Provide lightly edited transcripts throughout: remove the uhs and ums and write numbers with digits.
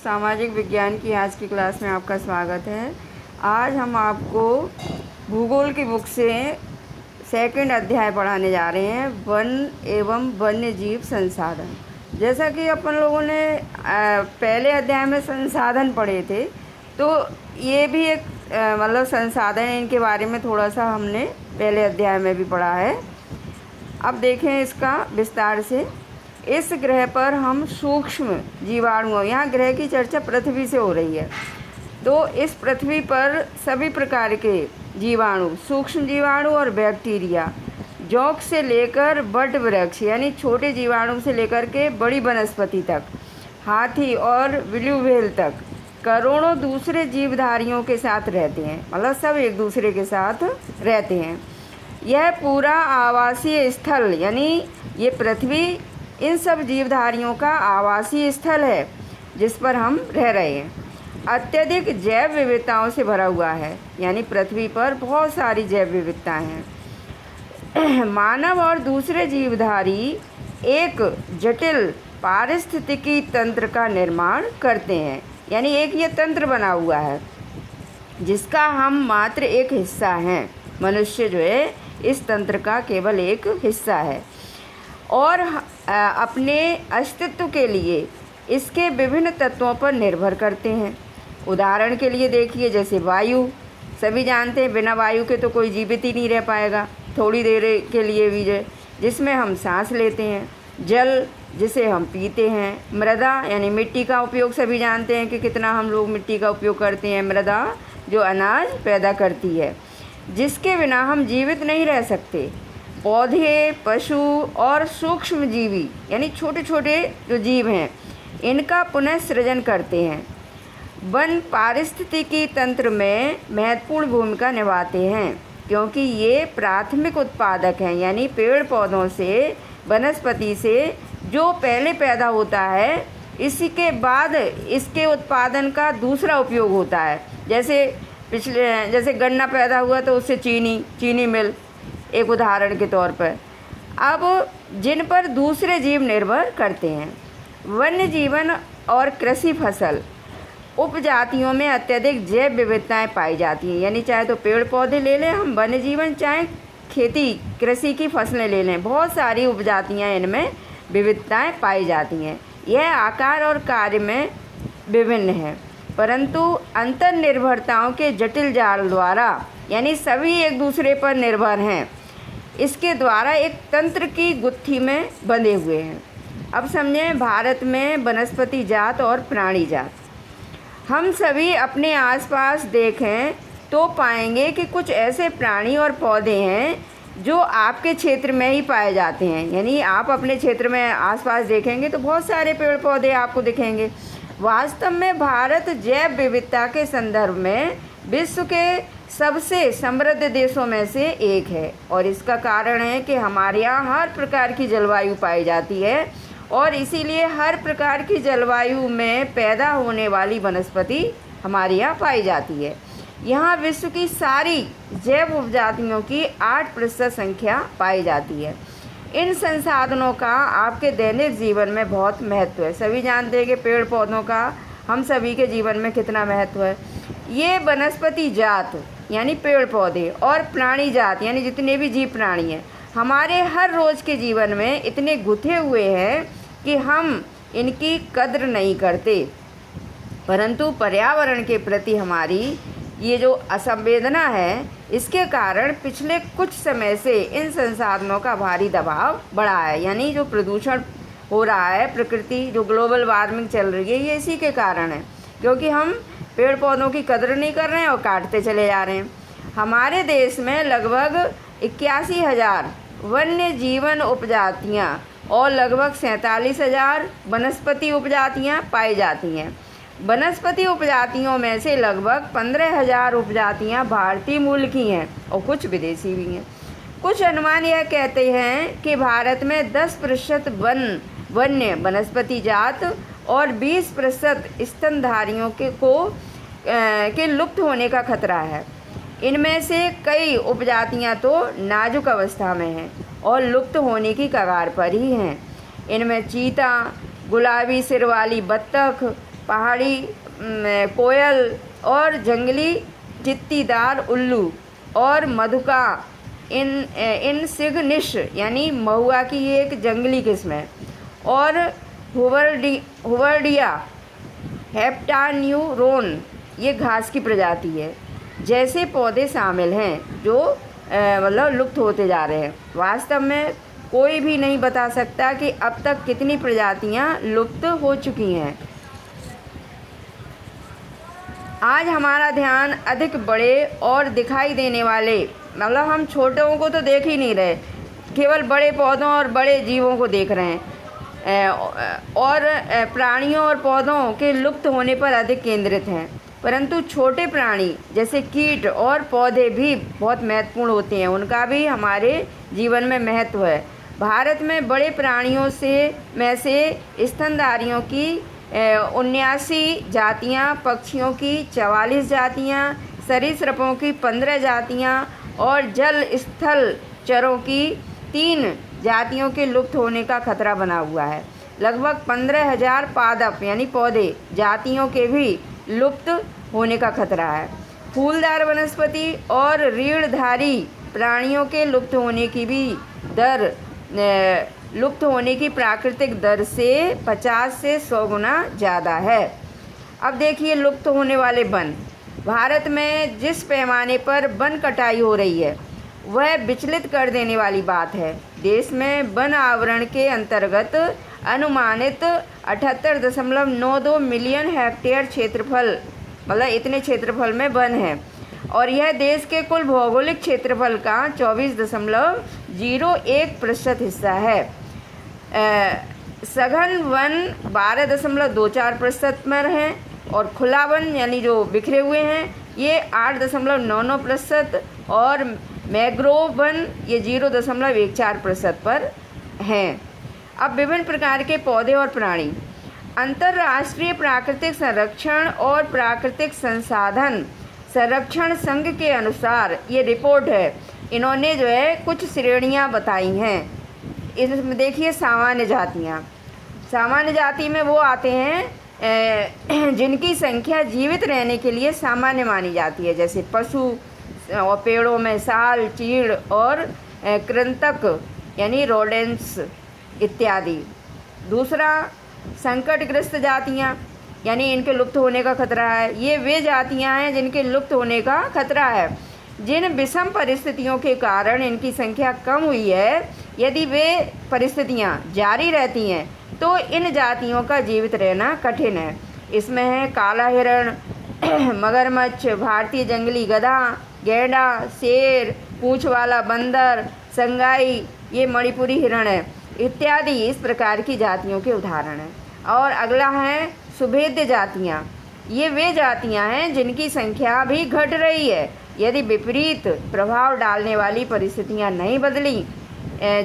सामाजिक विज्ञान की आज की क्लास में आपका स्वागत है। आज हम आपको भूगोल की बुक से सेकंड अध्याय पढ़ाने जा रहे हैं, वन एवं वन्य जीव संसाधन। जैसा कि अपन लोगों ने पहले अध्याय में संसाधन पढ़े थे, तो ये भी एक मतलब संसाधन, इनके बारे में थोड़ा सा हमने पहले अध्याय में भी पढ़ा है। अब देखें इसका विस्तार से। इस ग्रह पर हम सूक्ष्म जीवाणुओं, यहाँ ग्रह की चर्चा पृथ्वी से हो रही है, तो इस पृथ्वी पर सभी प्रकार के जीवाणु, सूक्ष्म जीवाणु और बैक्टीरिया, जौक से लेकर बट वृक्ष यानी छोटे जीवाणु से लेकर के बड़ी वनस्पति तक, हाथी और ब्लू व्हेल तक करोड़ों दूसरे जीवधारियों के साथ रहते हैं। मतलब सब एक दूसरे के साथ रहते हैं। यह पूरा आवासीय स्थल, यानी ये पृथ्वी इन सब जीवधारियों का आवासीय स्थल है जिस पर हम रह रहे हैं। अत्यधिक जैव विविधताओं से भरा हुआ है, यानी पृथ्वी पर बहुत सारी जैव विविधताएं हैं। मानव और दूसरे जीवधारी एक जटिल पारिस्थितिकी तंत्र का निर्माण करते हैं, यानी एक ये तंत्र बना हुआ है जिसका हम मात्र एक हिस्सा हैं। मनुष्य जो है इस तंत्र का केवल एक हिस्सा है और अपने अस्तित्व के लिए इसके विभिन्न तत्वों पर निर्भर करते हैं। उदाहरण के लिए देखिए, जैसे वायु, सभी जानते हैं बिना वायु के तो कोई जीवित ही नहीं रह पाएगा थोड़ी देर के लिए भी, जिसमें हम सांस लेते हैं। जल, जिसे हम पीते हैं। मृदा यानी मिट्टी का उपयोग, सभी जानते हैं कि कितना हम लोग मिट्टी का उपयोग करते हैं। मृदा जो अनाज पैदा करती है, जिसके बिना हम जीवित नहीं रह सकते। पौधे, पशु और सूक्ष्म जीवी यानी छोटे छोटे जो जीव हैं, इनका पुनः सृजन करते हैं। वन पारिस्थितिकी तंत्र में महत्वपूर्ण भूमिका निभाते हैं क्योंकि ये प्राथमिक उत्पादक हैं, यानी पेड़ पौधों से, वनस्पति से जो पहले पैदा होता है, इसी के बाद इसके उत्पादन का दूसरा उपयोग होता है। जैसे गन्ना पैदा हुआ तो उससे चीनी मिल, एक उदाहरण के तौर पर। अब जिन पर दूसरे जीव निर्भर करते हैं। वन्य जीवन और कृषि फसल उपजातियों में अत्यधिक जैव विविधताएं पाई जाती हैं, यानी चाहे तो पेड़ पौधे ले लें हम, वन्य जीवन, चाहे खेती कृषि की फसलें ले लें, बहुत सारी उपजातियां, इनमें विविधताएं पाई जाती हैं। यह आकार और कार्य में विभिन्न है, परंतु अंतर्निर्भरताओं के जटिल जाल द्वारा, यानी सभी एक दूसरे पर निर्भर हैं, इसके द्वारा एक तंत्र की गुत्थी में बंधे हुए हैं। अब समझें, भारत में वनस्पति जात और प्राणी जात। हम सभी अपने आसपास देखें तो पाएंगे कि कुछ ऐसे प्राणी और पौधे हैं जो आपके क्षेत्र में ही पाए जाते हैं, यानी आप अपने क्षेत्र में आसपास देखेंगे तो बहुत सारे पेड़ पौधे आपको दिखेंगे। वास्तव में भारत जैव विविधता के संदर्भ में विश्व के सबसे समृद्ध देशों में से एक है, और इसका कारण है कि हमारे यहाँ हर प्रकार की जलवायु पाई जाती है और इसीलिए हर प्रकार की जलवायु में पैदा होने वाली वनस्पति हमारे यहाँ पाई जाती है। यहाँ विश्व की सारी जैव उपजातियों की 8% संख्या पाई जाती है। इन संसाधनों का आपके दैनिक जीवन में बहुत महत्व है। सभी जानते हैं कि पेड़ पौधों का हम सभी के जीवन में कितना महत्व है। ये वनस्पति जात यानी पेड़ पौधे और प्राणी जात यानी जितने भी जीव प्राणी हैं, हमारे हर रोज़ के जीवन में इतने गुथे हुए हैं कि हम इनकी कद्र नहीं करते, परंतु पर्यावरण के प्रति हमारी ये जो असंवेदना है, इसके कारण पिछले कुछ समय से इन संसाधनों का भारी दबाव बढ़ा है। यानी जो प्रदूषण हो रहा है, प्रकृति जो ग्लोबल वार्मिंग चल रही है, ये इसी के कारण है, क्योंकि हम पेड़ पौधों की कद्र नहीं कर रहे हैं और काटते चले जा रहे हैं। हमारे देश में लगभग 81,000 वन्य जीवन उपजातियाँ और लगभग 47,000 वनस्पति उपजातियाँ पाई जाती हैं। वनस्पति उपजातियों में से लगभग 15,000 उपजातियाँ भारतीय मूल की हैं और कुछ विदेशी भी हैं। कुछ अनुमान यह कहते हैं कि भारत में 10% वन्य वनस्पति जात और 20% स्तनधारियों के लुप्त होने का खतरा है। इनमें से कई उपजातियां तो नाजुक अवस्था में हैं और लुप्त होने की कगार पर ही हैं। इनमें चीता, गुलाबी सिर वाली बत्तख, पहाड़ी कोयल और जंगली चित्तीदार उल्लू और मधुका इनसिग्निश यानी महुआ की ये एक जंगली किस्म है, और हुवर्डिया हेप्टान्यूरोन ये घास की प्रजाति है। जैसे पौधे शामिल हैं जो मतलब लुप्त होते जा रहे हैं। वास्तव में कोई भी नहीं बता सकता कि अब तक कितनी प्रजातियां लुप्त हो चुकी हैं। आज हमारा ध्यान अधिक बड़े और दिखाई देने वाले, मतलब हम छोटों को तो देख ही नहीं रहे, केवल बड़े पौधों और बड़े जीवों को देख रहे हैं और प्राणियों और पौधों के लुप्त होने पर अधिक केंद्रित हैं। परंतु छोटे प्राणी जैसे कीट और पौधे भी बहुत महत्वपूर्ण होते हैं, उनका भी हमारे जीवन में महत्व है। भारत में बड़े प्राणियों में से स्तनधारियों की 79 जातियाँ, पक्षियों की 44 जातियाँ, सरीसृपों की 15 जातियाँ और जल स्थल चरों की 3 जातियों के लुप्त होने का खतरा बना हुआ है। लगभग 15,000 पादप यानी पौधे जातियों के भी लुप्त होने का खतरा है। फूलदार वनस्पति और रीढ़धारी प्राणियों के लुप्त होने की भी दर लुप्त होने की प्राकृतिक दर से 50 से 100 गुना ज़्यादा है। अब देखिए लुप्त होने वाले वन। भारत में जिस पैमाने पर वन कटाई हो रही है वह विचलित कर देने वाली बात है। देश में वन आवरण के अंतर्गत अनुमानित 78.92 मिलियन हेक्टेयर क्षेत्रफल, मतलब इतने क्षेत्रफल में वन है, और यह देश के कुल भौगोलिक क्षेत्रफल का 24.01% हिस्सा है। सघन वन 12.24% में हैं और खुला वन यानी जो बिखरे हुए हैं ये 8.99% और मैंग्रोव वन ये 0.14% पर हैं। अब विभिन्न प्रकार के पौधे और प्राणी। अंतर्राष्ट्रीय प्राकृतिक संरक्षण और प्राकृतिक संसाधन संरक्षण संघ के अनुसार ये रिपोर्ट है, इन्होंने जो है कुछ श्रेणियां बताई हैं। इसमें देखिए सामान्य जातियां। सामान्य जाति में वो आते हैं जिनकी संख्या जीवित रहने के लिए सामान्य मानी जाती है, जैसे पशु और पेड़ों में साल, चीड़ और कृंतक यानी रोडेंट्स इत्यादि। दूसरा संकटग्रस्त जातियाँ यानी इनके लुप्त होने का खतरा है। ये वे जातियाँ हैं जिनके लुप्त होने का खतरा है, जिन विषम परिस्थितियों के कारण इनकी संख्या कम हुई है। यदि वे परिस्थितियाँ जारी रहती हैं तो इन जातियों का जीवित रहना कठिन है। इसमें है काला हिरण, मगरमच्छ, भारतीय जंगली गधा, गैंडा, शेर, पूँछ वाला बंदर, संगाई, ये मणिपुरी हिरण है इत्यादि इस प्रकार की जातियों के उदाहरण हैं। और अगला है सुभेद्य जातियाँ। ये वे जातियाँ हैं जिनकी संख्या भी घट रही है। यदि विपरीत प्रभाव डालने वाली परिस्थितियाँ नहीं बदली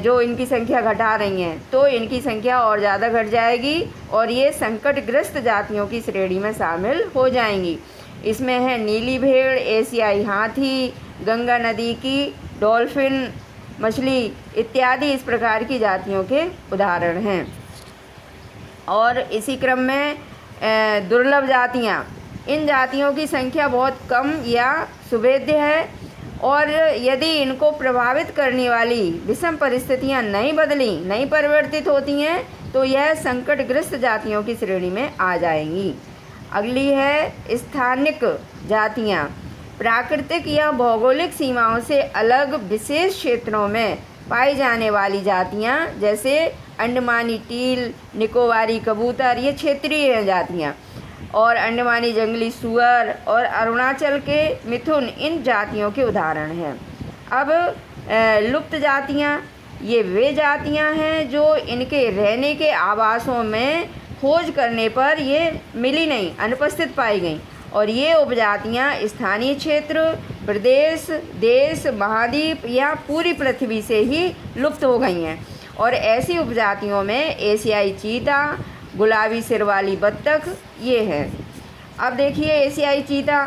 जो इनकी संख्या घटा रही हैं तो इनकी संख्या और ज़्यादा घट जाएगी और ये संकटग्रस्त जातियों की श्रेणी में शामिल हो जाएंगी। इसमें है नीली भेड़, एशियाई हाथी, गंगा नदी की डॉल्फिन मछली इत्यादि इस प्रकार की जातियों के उदाहरण हैं। और इसी क्रम में दुर्लभ जातियाँ, इन जातियों की संख्या बहुत कम या सुभेद्य है और यदि इनको प्रभावित करने वाली विषम परिस्थितियाँ नहीं बदली, नहीं परिवर्तित होती हैं तो यह संकटग्रस्त जातियों की श्रेणी में आ जाएंगी। अगली है स्थानिक जातियाँ। प्राकृतिक या भौगोलिक सीमाओं से अलग विशेष क्षेत्रों में पाई जाने वाली जातियाँ जैसे अंडमानी टील, निकोबारी कबूतर, ये क्षेत्रीय जातियाँ, और अंडमानी जंगली सुअर और अरुणाचल के मिथुन इन जातियों के उदाहरण हैं। अब लुप्त जातियाँ, ये वे जातियाँ हैं जो इनके रहने के आवासों में खोज करने पर ये मिली नहीं, अनुपस्थित पाई गई, और ये उपजातियाँ स्थानीय क्षेत्र, प्रदेश, देश, महाद्वीप या पूरी पृथ्वी से ही लुप्त हो गई हैं। और ऐसी उपजातियों में एशियाई चीता, गुलाबी सिर वाली बत्तख ये हैं। अब देखिए एशियाई चीता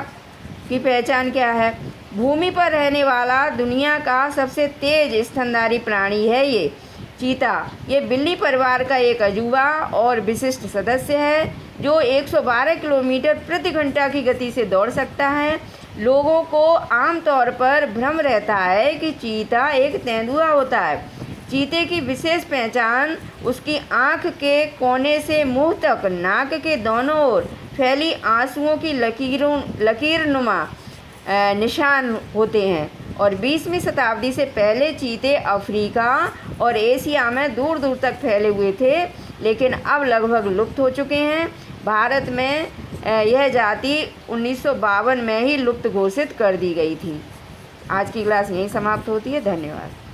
की पहचान क्या है। भूमि पर रहने वाला दुनिया का सबसे तेज स्तनधारी प्राणी है ये चीता। ये बिल्ली परिवार का एक अजूबा और विशिष्ट सदस्य है। जो 112 किलोमीटर प्रति घंटा की गति से दौड़ सकता है। लोगों को आमतौर पर भ्रम रहता है कि चीता एक तेंदुआ होता है। चीते की विशेष पहचान उसकी आँख के कोने से मुंह तक नाक के दोनों ओर फैली आंसुओं की लकीरनुमा निशान होते हैं। और 20वीं शताब्दी से पहले चीते अफ्रीका और एशिया में दूर दूर तक फैले हुए थे, लेकिन अब लगभग लुप्त हो चुके हैं। भारत में यह जाति 1952 में ही लुप्त घोषित कर दी गई थी। आज की क्लास यहीं समाप्त होती है। धन्यवाद।